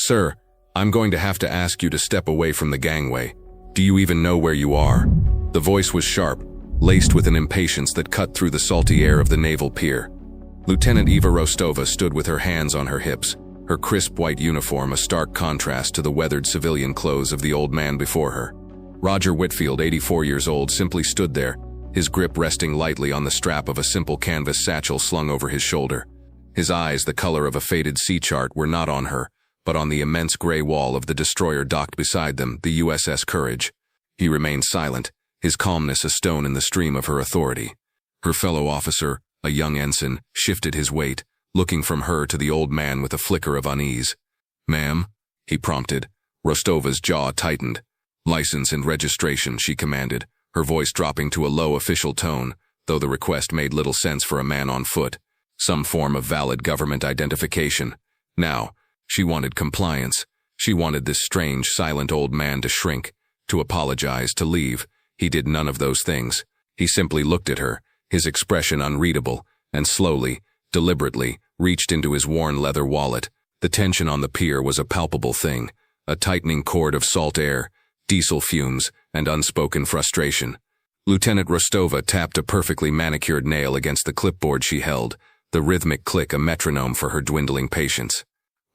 "Sir, I'm going to have to ask you to step away from the gangway. Do you even know where you are?" The voice was sharp, laced with an impatience that cut through the salty air of the naval pier. Lieutenant Eva Rostova stood with her hands on her hips, her crisp white uniform a stark contrast to the weathered civilian clothes of the old man before her. Roger Whitfield, 84 years old, simply stood there, his grip resting lightly on the strap of a simple canvas satchel slung over his shoulder. His eyes, the color of a faded sea chart, were not on her, but on the immense gray wall of the destroyer docked beside them, the USS Courage. He remained silent, his calmness a stone in the stream of her authority. Her fellow officer, a young ensign, shifted his weight, looking from her to the old man with a flicker of unease. "Ma'am?" he prompted. Rostova's jaw tightened. "License and registration," she commanded, her voice dropping to a low official tone, though the request made little sense for a man on foot. Some form of valid government identification. Now, she wanted compliance. She wanted this strange, silent old man to shrink, to apologize, to leave. He did none of those things. He simply looked at her, his expression unreadable, and slowly, deliberately, reached into his worn leather wallet. The tension on the pier was a palpable thing, a tightening cord of salt air, diesel fumes, and unspoken frustration. Lieutenant Rostova tapped a perfectly manicured nail against the clipboard she held, the rhythmic click a metronome for her dwindling patience.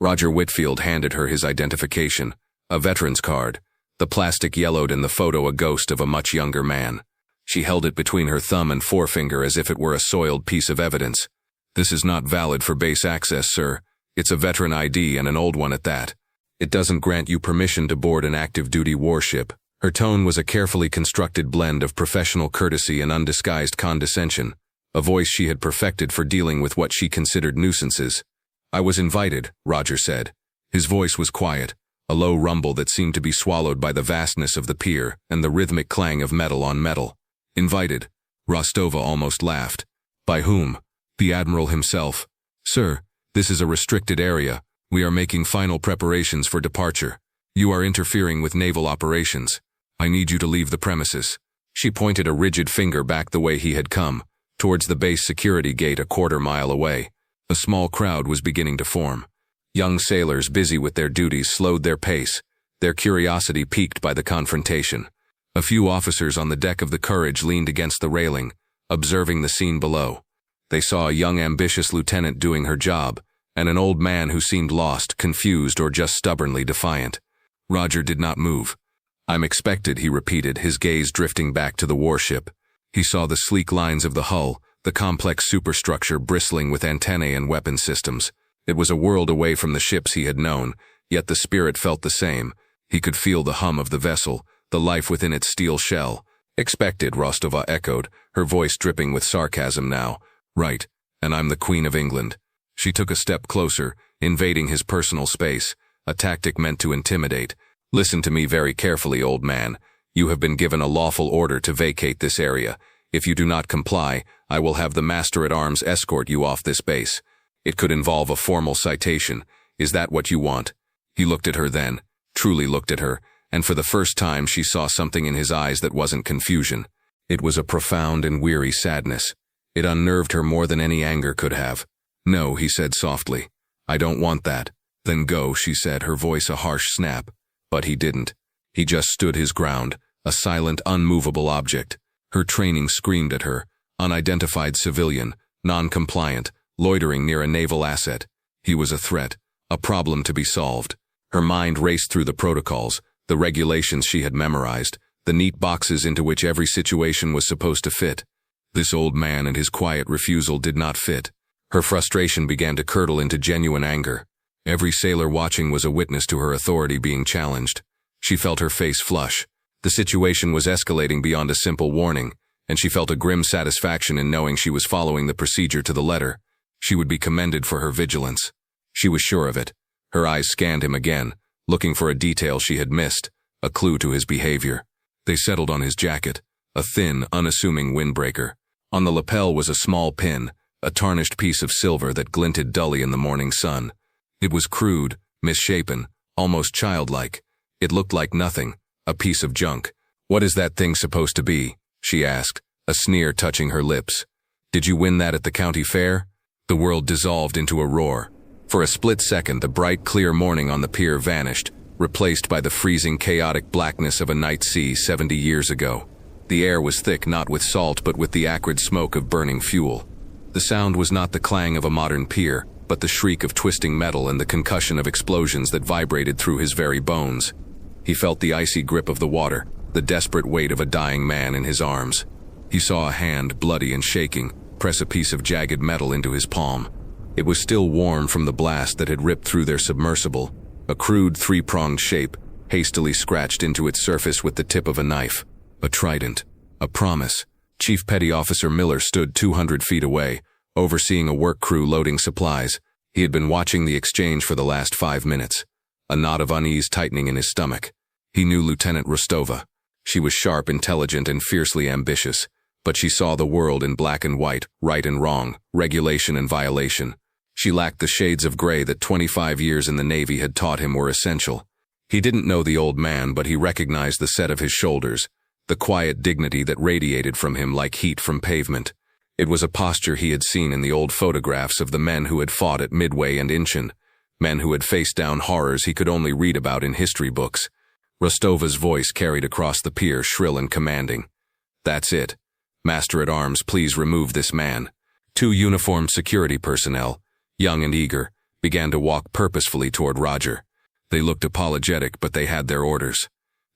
Roger Whitfield handed her his identification, a veteran's card, the plastic yellowed in the photo a ghost of a much younger man. She held it between her thumb and forefinger as if it were a soiled piece of evidence. "This is not valid for base access, sir. It's a veteran ID and an old one at that. It doesn't grant you permission to board an active-duty warship." Her tone was a carefully constructed blend of professional courtesy and undisguised condescension, a voice she had perfected for dealing with what she considered nuisances. "I was invited," Roger said. His voice was quiet, a low rumble that seemed to be swallowed by the vastness of the pier and the rhythmic clang of metal on metal. "Invited?" Rostova almost laughed. "By whom?" "The Admiral himself." "Sir, this is a restricted area. We are making final preparations for departure. You are interfering with naval operations. I need you to leave the premises." She pointed a rigid finger back the way he had come, towards the base security gate a quarter-mile away. A small crowd was beginning to form. Young sailors busy with their duties slowed their pace, their curiosity piqued by the confrontation. A few officers on the deck of the Courage leaned against the railing, observing the scene below. They saw a young ambitious lieutenant doing her job, and an old man who seemed lost, confused, or just stubbornly defiant. Roger did not move. "I'm expected," he repeated, his gaze drifting back to the warship. He saw the sleek lines of the hull, the complex superstructure bristling with antennae and weapon systems. It was a world away from the ships he had known, yet the spirit felt the same. He could feel the hum of the vessel, the life within its steel shell. "Expected," Rostova echoed, her voice dripping with sarcasm now. "Right, and I'm the Queen of England." She took a step closer, invading his personal space, a tactic meant to intimidate. "Listen to me very carefully, old man. You have been given a lawful order to vacate this area. If you do not comply, I will have the Master-at-Arms escort you off this base. It could involve a formal citation. Is that what you want?" He looked at her then, truly looked at her, and for the first time she saw something in his eyes that wasn't confusion. It was a profound and weary sadness. It unnerved her more than any anger could have. "No," he said softly. "I don't want that." "Then go," she said, her voice a harsh snap. But he didn't. He just stood his ground, a silent, unmovable object. Her training screamed at her, unidentified civilian, non-compliant, loitering near a naval asset. He was a threat, a problem to be solved. Her mind raced through the protocols, the regulations she had memorized, the neat boxes into which every situation was supposed to fit. This old man and his quiet refusal did not fit. Her frustration began to curdle into genuine anger. Every sailor watching was a witness to her authority being challenged. She felt her face flush. The situation was escalating beyond a simple warning, and she felt a grim satisfaction in knowing she was following the procedure to the letter. She would be commended for her vigilance. She was sure of it. Her eyes scanned him again, looking for a detail she had missed, a clue to his behavior. They settled on his jacket, a thin, unassuming windbreaker. On the lapel was a small pin, a tarnished piece of silver that glinted dully in the morning sun. It was crude, misshapen, almost childlike. It looked like nothing, a piece of junk. "What is that thing supposed to be?" she asked, a sneer touching her lips. "Did you win that at the county fair?" The world dissolved into a roar. For a split second, the bright, clear morning on the pier vanished, replaced by the freezing, chaotic blackness of a night sea 70 years ago. The air was thick not with salt but with the acrid smoke of burning fuel. The sound was not the clang of a modern pier, but the shriek of twisting metal and the concussion of explosions that vibrated through his very bones. He felt the icy grip of the water, the desperate weight of a dying man in his arms. He saw a hand, bloody and shaking, press a piece of jagged metal into his palm. It was still warm from the blast that had ripped through their submersible, a crude three-pronged shape, hastily scratched into its surface with the tip of a knife. A trident. A promise. Chief Petty Officer Miller stood 200 feet away, overseeing a work crew loading supplies. He had been watching the exchange for the last 5 minutes, a knot of unease tightening in his stomach. He knew Lieutenant Rostova. She was sharp, intelligent, and fiercely ambitious, but she saw the world in black and white, right and wrong, regulation and violation. She lacked the shades of gray that 25 years in the Navy had taught him were essential. He didn't know the old man, but he recognized the set of his shoulders, the quiet dignity that radiated from him like heat from pavement. It was a posture he had seen in the old photographs of the men who had fought at Midway and Incheon, men who had faced down horrors he could only read about in history books. Rostova's voice carried across the pier, shrill and commanding. "That's it. Master-at-Arms, please remove this man." 2 uniformed security personnel, young and eager, began to walk purposefully toward Roger. They looked apologetic, but they had their orders.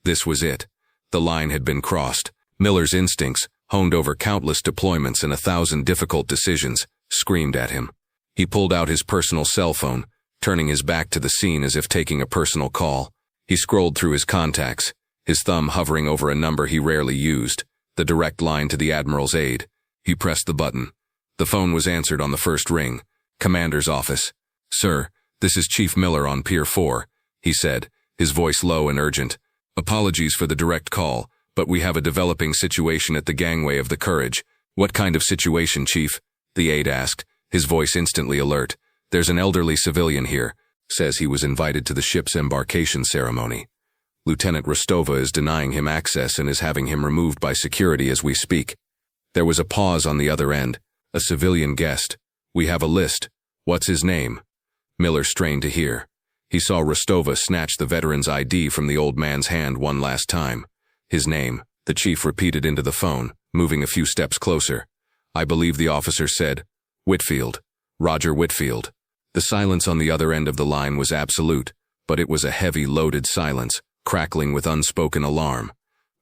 This was it. The line had been crossed. Miller's instincts, honed over countless deployments and 1,000 difficult decisions, screamed at him. He pulled out his personal cell phone, turning his back to the scene as if taking a personal call. He scrolled through his contacts, his thumb hovering over a number he rarely used, the direct line to the Admiral's aide. He pressed the button. The phone was answered on the first ring. "Commander's office." "Sir, this is Chief Miller on Pier 4, he said, his voice low and urgent. "Apologies for the direct call, but we have a developing situation at the gangway of the Courage." "What kind of situation, Chief?" the aide asked, his voice instantly alert. "There's an elderly civilian here. Says he was invited to the ship's embarkation ceremony. Lieutenant Rostova is denying him access and is having him removed by security as we speak." There was a pause on the other end. "A civilian guest. We have a list. What's his name?" Miller strained to hear. He saw Rostova snatch the veteran's ID from the old man's hand one last time. "His name," the chief repeated into the phone, moving a few steps closer. "I believe the officer said, Whitfield. Roger Whitfield." The silence on the other end of the line was absolute, but it was a heavy, loaded silence, crackling with unspoken alarm.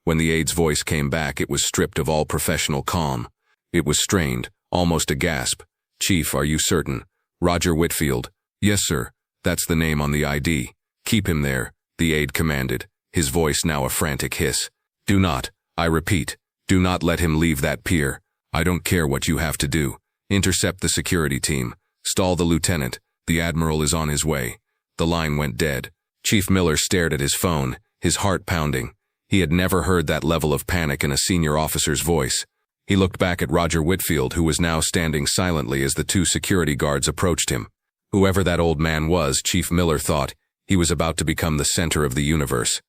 When the aide's voice came back, it was stripped of all professional calm. It was strained, almost a gasp. "Chief, are you certain? Roger Whitfield?" "Yes, sir. That's the name on the ID." "Keep him there," the aide commanded, his voice now a frantic hiss. "Do not, I repeat, do not let him leave that pier. I don't care what you have to do. Intercept the security team. Stall the lieutenant. The Admiral is on his way." The line went dead. Chief Miller stared at his phone, his heart pounding. He had never heard that level of panic in a senior officer's voice. He looked back at Roger Whitfield, who was now standing silently as the 2 security guards approached him. Whoever that old man was, Chief Miller thought, he was about to become the center of the universe.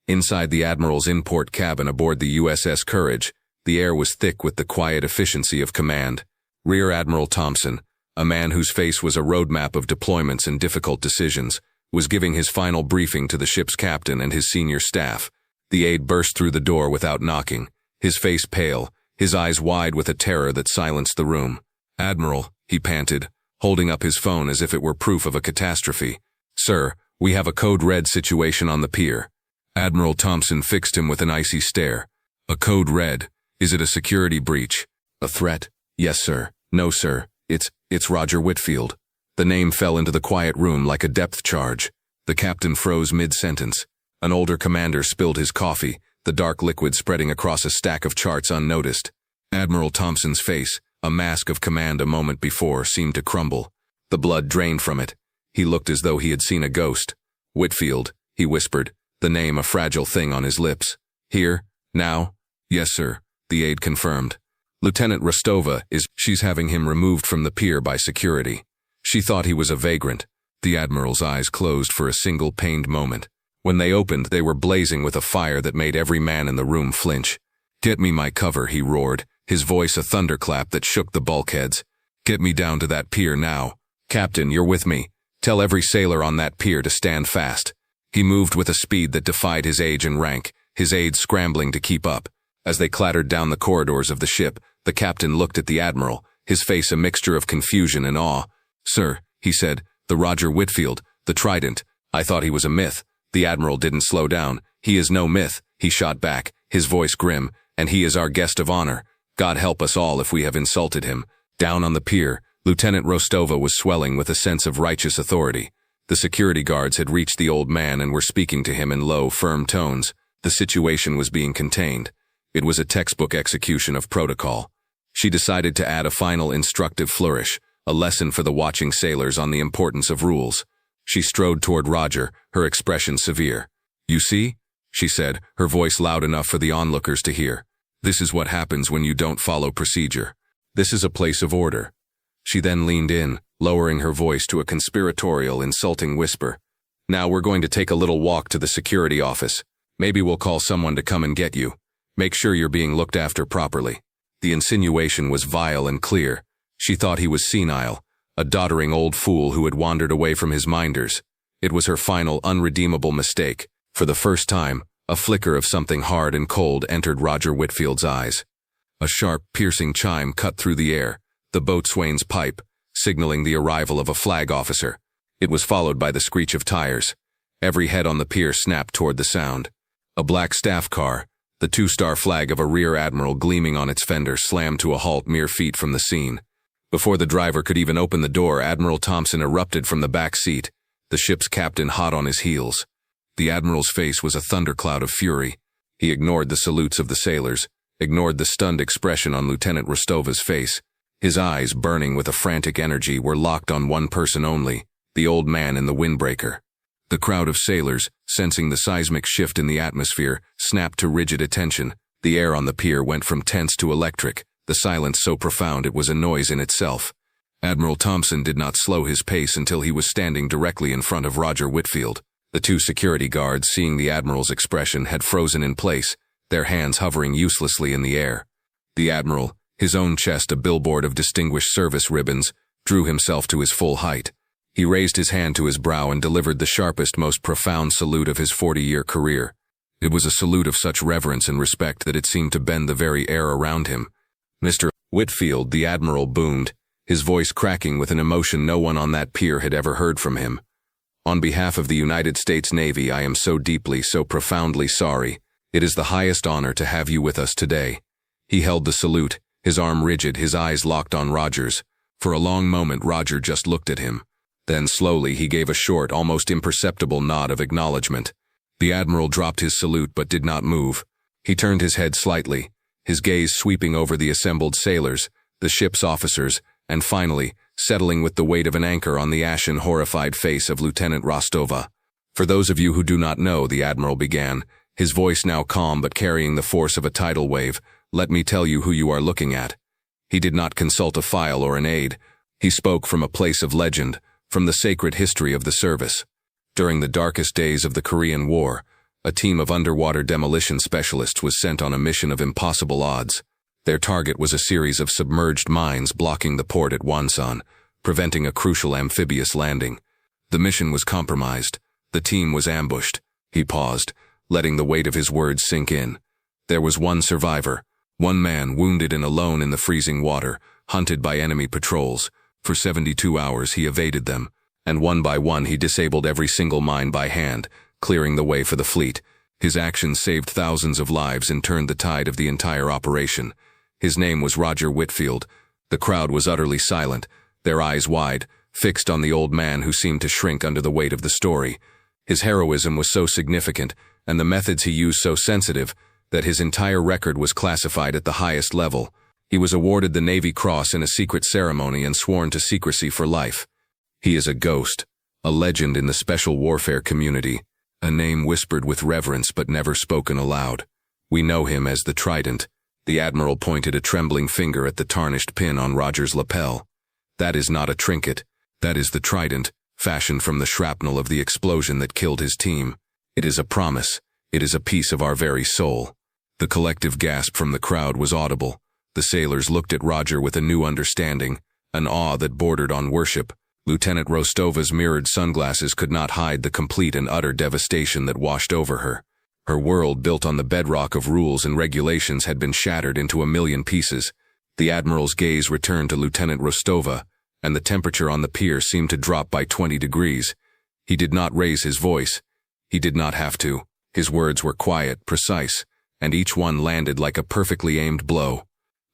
Inside the Admiral's in-port cabin aboard the USS Courage, the air was thick with the quiet efficiency of command. Rear Admiral Thompson, a man whose face was a roadmap of deployments and difficult decisions, was giving his final briefing to the ship's captain and his senior staff. The aide burst through the door without knocking, his face pale, his eyes wide with a terror that silenced the room. "Admiral," he panted, holding up his phone as if it were proof of a catastrophe. "Sir, we have a code red situation on the pier." Admiral Thompson fixed him with an icy stare. "A code red? Is it a security breach? A threat?" "Yes, sir." "No, sir. It's Roger Whitfield." The name fell into the quiet room like a depth charge. The captain froze mid-sentence. An older commander spilled his coffee, the dark liquid spreading across a stack of charts unnoticed. Admiral Thompson's face, a mask of command a moment before, seemed to crumble. The blood drained from it. He looked as though he had seen a ghost. "Whitfield," he whispered, the name a fragile thing on his lips. "Here? Now?" "Yes, sir," the aide confirmed. "Lieutenant Rostova she's having him removed from the pier by security. She thought he was a vagrant." The Admiral's eyes closed for a single pained moment. When they opened, they were blazing with a fire that made every man in the room flinch. "Get me my cover," he roared, his voice a thunderclap that shook the bulkheads. "Get me down to that pier now. Captain, you're with me. Tell every sailor on that pier to stand fast." He moved with a speed that defied his age and rank, his aides scrambling to keep up. As they clattered down the corridors of the ship, the captain looked at the admiral, his face a mixture of confusion and awe. "Sir," he said, "the Roger Whitfield, the Trident. I thought he was a myth." The admiral didn't slow down. "He is no myth," he shot back, his voice grim, "and he is our guest of honor. God help us all if we have insulted him." Down on the pier, Lieutenant Rostova was swelling with a sense of righteous authority. The security guards had reached the old man and were speaking to him in low, firm tones. The situation was being contained. It was a textbook execution of protocol. She decided to add a final instructive flourish, a lesson for the watching sailors on the importance of rules. She strode toward Roger, her expression severe. "You see?" she said, her voice loud enough for the onlookers to hear. "This is what happens when you don't follow procedure. This is a place of order." She then leaned in, lowering her voice to a conspiratorial, insulting whisper. "Now we're going to take a little walk to the security office. Maybe we'll call someone to come and get you. Make sure you're being looked after properly." The insinuation was vile and clear. She thought he was senile, a doddering old fool who had wandered away from his minders. It was her final, unredeemable mistake. For the first time, a flicker of something hard and cold entered Roger Whitfield's eyes. A sharp, piercing chime cut through the air, the boatswain's pipe, signaling the arrival of a flag officer. It was followed by the screech of tires. Every head on the pier snapped toward the sound. A black staff car, the two-star flag of a rear admiral gleaming on its fender, slammed to a halt mere feet from the scene. Before the driver could even open the door, Admiral Thompson erupted from the back seat, the ship's captain hot on his heels. The admiral's face was a thundercloud of fury. He ignored the salutes of the sailors, ignored the stunned expression on Lieutenant Rostova's face. His eyes, burning with a frantic energy, were locked on one person only, the old man in the windbreaker. The crowd of sailors, sensing the seismic shift in the atmosphere, snapped to rigid attention. The air on the pier went from tense to electric, the silence so profound it was a noise in itself. Admiral Thompson did not slow his pace until he was standing directly in front of Roger Whitfield. The two security guards, seeing the admiral's expression, had frozen in place, their hands hovering uselessly in the air. The admiral, his own chest a billboard of distinguished service ribbons, drew himself to his full height. He raised his hand to his brow and delivered the sharpest, most profound salute of his 40-year career. It was a salute of such reverence and respect that it seemed to bend the very air around him. "Mr. Whitfield," the admiral boomed, his voice cracking with an emotion no one on that pier had ever heard from him. "On behalf of the United States Navy, I am so deeply, so profoundly sorry. It is the highest honor to have you with us today." He held the salute, his arm rigid, his eyes locked on Roger's. For a long moment, Roger just looked at him. Then slowly he gave a short, almost imperceptible nod of acknowledgement. The admiral dropped his salute but did not move. He turned his head slightly, his gaze sweeping over the assembled sailors, the ship's officers, and finally, settling with the weight of an anchor on the ashen, horrified face of Lieutenant Rostova. "For those of you who do not know," the admiral began, his voice now calm but carrying the force of a tidal wave, "let me tell you who you are looking at." He did not consult a file or an aide. He spoke from a place of legend, from the sacred history of the service. During the darkest days of the Korean War, a team of underwater demolition specialists was sent on a mission of impossible odds. Their target was a series of submerged mines blocking the port at Wonsan, preventing a crucial amphibious landing. The mission was compromised. The team was ambushed. He paused, letting the weight of his words sink in. There was one survivor, one man wounded and alone in the freezing water, hunted by enemy patrols. For 72 hours he evaded them, and one by one he disabled every single mine by hand, clearing the way for the fleet. His actions saved thousands of lives and turned the tide of the entire operation. His name was Roger Whitfield. The crowd was utterly silent, their eyes wide, fixed on the old man who seemed to shrink under the weight of the story. His heroism was so significant, and the methods he used so sensitive, that his entire record was classified at the highest level. He was awarded the Navy Cross in a secret ceremony and sworn to secrecy for life. He is a ghost, a legend in the special warfare community, a name whispered with reverence but never spoken aloud. We know him as the Trident. The admiral pointed a trembling finger at the tarnished pin on Roger's lapel. That is not a trinket. That is the Trident, fashioned from the shrapnel of the explosion that killed his team. It is a promise. It is a piece of our very soul. The collective gasp from the crowd was audible. The sailors looked at Roger with a new understanding, an awe that bordered on worship. Lieutenant Rostova's mirrored sunglasses could not hide the complete and utter devastation that washed over her. Her world, built on the bedrock of rules and regulations, had been shattered into a million pieces. The Admiral's gaze returned to Lieutenant Rostova, and the temperature on the pier seemed to drop by 20 degrees. He did not raise his voice. He did not have to. His words were quiet, precise, and each one landed like a perfectly aimed blow.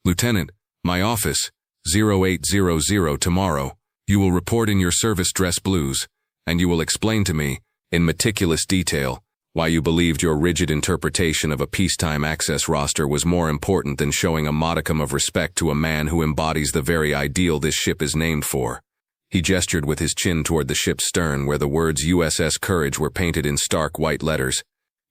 "Lieutenant, my office, 0800 tomorrow. You will report in your service dress blues, and you will explain to me, in meticulous detail, why you believed your rigid interpretation of a peacetime access roster was more important than showing a modicum of respect to a man who embodies the very ideal this ship is named for." He gestured with his chin toward the ship's stern where the words USS Courage were painted in stark white letters.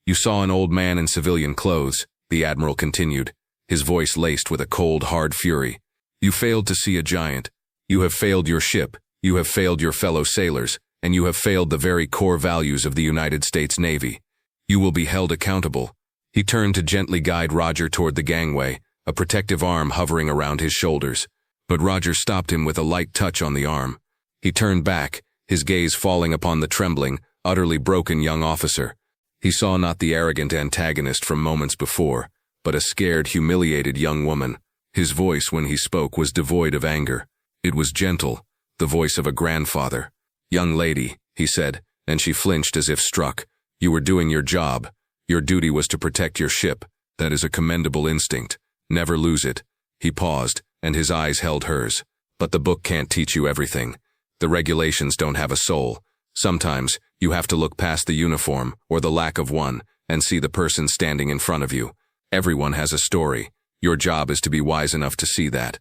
"You saw an old man in civilian clothes," the Admiral continued, his voice laced with a cold, hard fury. "You failed to see a giant. You have failed your ship, you have failed your fellow sailors, and you have failed the very core values of the United States Navy. You will be held accountable." He turned to gently guide Roger toward the gangway, a protective arm hovering around his shoulders. But Roger stopped him with a light touch on the arm. He turned back, his gaze falling upon the trembling, utterly broken young officer. He saw not the arrogant antagonist from moments before, but a scared, humiliated young woman. His voice, when he spoke, was devoid of anger. It was gentle, the voice of a grandfather. "Young lady," he said, and she flinched as if struck. "You were doing your job. Your duty was to protect your ship. That is a commendable instinct. Never lose it." He paused, and his eyes held hers. "But the book can't teach you everything. The regulations don't have a soul. Sometimes, you have to look past the uniform, or the lack of one, and see the person standing in front of you. Everyone has a story. Your job is to be wise enough to see that."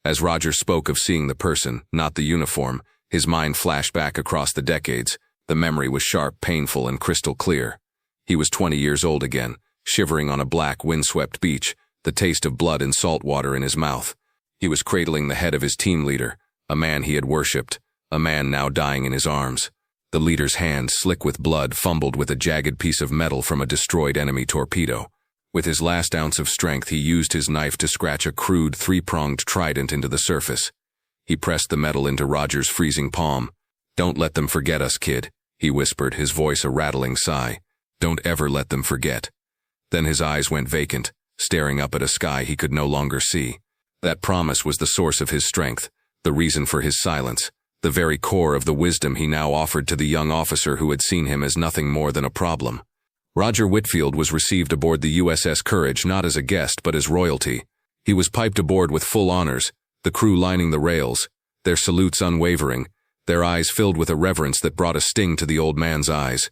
As Roger spoke of seeing the person, not the uniform, his mind flashed back across the decades. The memory was sharp, painful, and crystal clear. He was 20 years old again, shivering on a black, windswept beach, the taste of blood and salt water in his mouth. He was cradling the head of his team leader, a man he had worshipped, a man now dying in his arms. The leader's hand, slick with blood, fumbled with a jagged piece of metal from a destroyed enemy torpedo. With his last ounce of strength, he used his knife to scratch a crude, three-pronged trident into the surface. He pressed the metal into Roger's freezing palm. "Don't let them forget us, kid," he whispered, his voice a rattling sigh. "Don't ever let them forget." Then his eyes went vacant, staring up at a sky he could no longer see. That promise was the source of his strength, the reason for his silence, the very core of the wisdom he now offered to the young officer who had seen him as nothing more than a problem. Roger Whitfield was received aboard the USS Courage not as a guest but as royalty. He was piped aboard with full honors, the crew lining the rails, their salutes unwavering, their eyes filled with a reverence that brought a sting to the old man's eyes.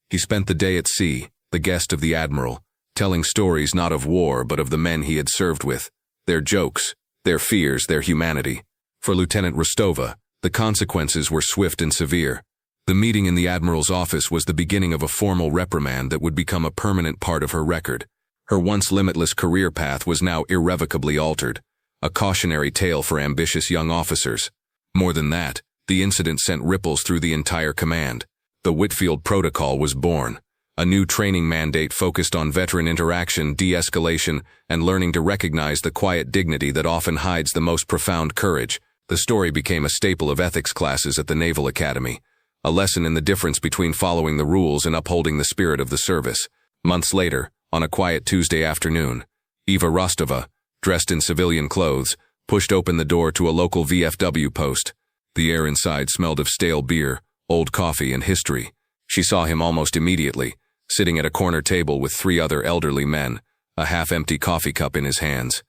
He spent the day at sea, the guest of the Admiral, telling stories not of war but of the men he had served with, their jokes, their fears, their humanity. For Lieutenant Rostova, the consequences were swift and severe. The meeting in the Admiral's office was the beginning of a formal reprimand that would become a permanent part of her record. Her once limitless career path was now irrevocably altered, a cautionary tale for ambitious young officers. More than that, the incident sent ripples through the entire command. The Whitfield Protocol was born, a new training mandate focused on veteran interaction, de-escalation, and learning to recognize the quiet dignity that often hides the most profound courage. The story became a staple of ethics classes at the Naval Academy, a lesson in the difference between following the rules and upholding the spirit of the service. Months later, on a quiet Tuesday afternoon, Eva Rostova, dressed in civilian clothes, pushed open the door to a local VFW post. The air inside smelled of stale beer, old coffee, and history. She saw him almost immediately, sitting at a corner table with 3 other elderly men, a half-empty coffee cup in his hands.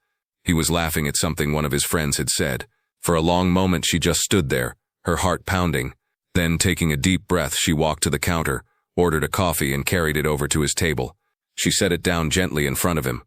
He was laughing at something one of his friends had said. For a long moment she just stood there, her heart pounding. Then, taking a deep breath, she walked to the counter, ordered a coffee, and carried it over to his table. She set it down gently in front of him.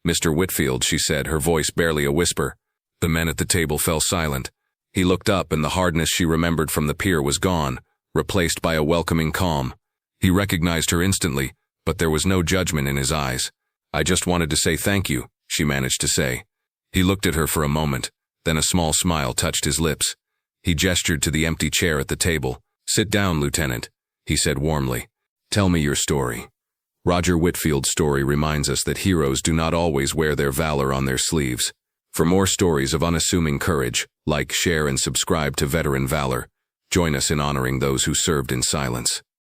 "Mr. Whitfield," she said, her voice barely a whisper. The men at the table fell silent. He looked up, and the hardness she remembered from the pier was gone, replaced by a welcoming calm. He recognized her instantly, but there was no judgment in his eyes. "I just wanted to say thank you," she managed to say. He looked at her for a moment, then a small smile touched his lips. He gestured to the empty chair at the table. "Sit down, Lieutenant," he said warmly. "Tell me your story." Roger Whitfield's story reminds us that heroes do not always wear their valor on their sleeves. For more stories of unassuming courage, like, share, and subscribe to Veteran Valor. Join us in honoring those who served in silence.